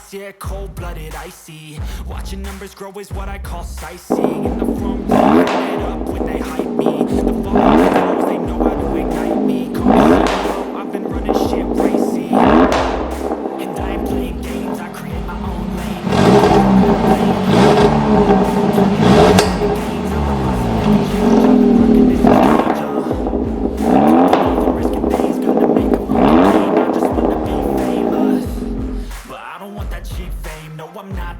chaos, yeah, cold-blooded, icy. Watching numbers grow is what I call sightseeing. In the front row, it up when they hype me. The followers, they know how to ignite me. Call me CEO, I've been running shit racy. And I ain't playing games, I create my own lane. But I don't want that cheap fame, no I'm not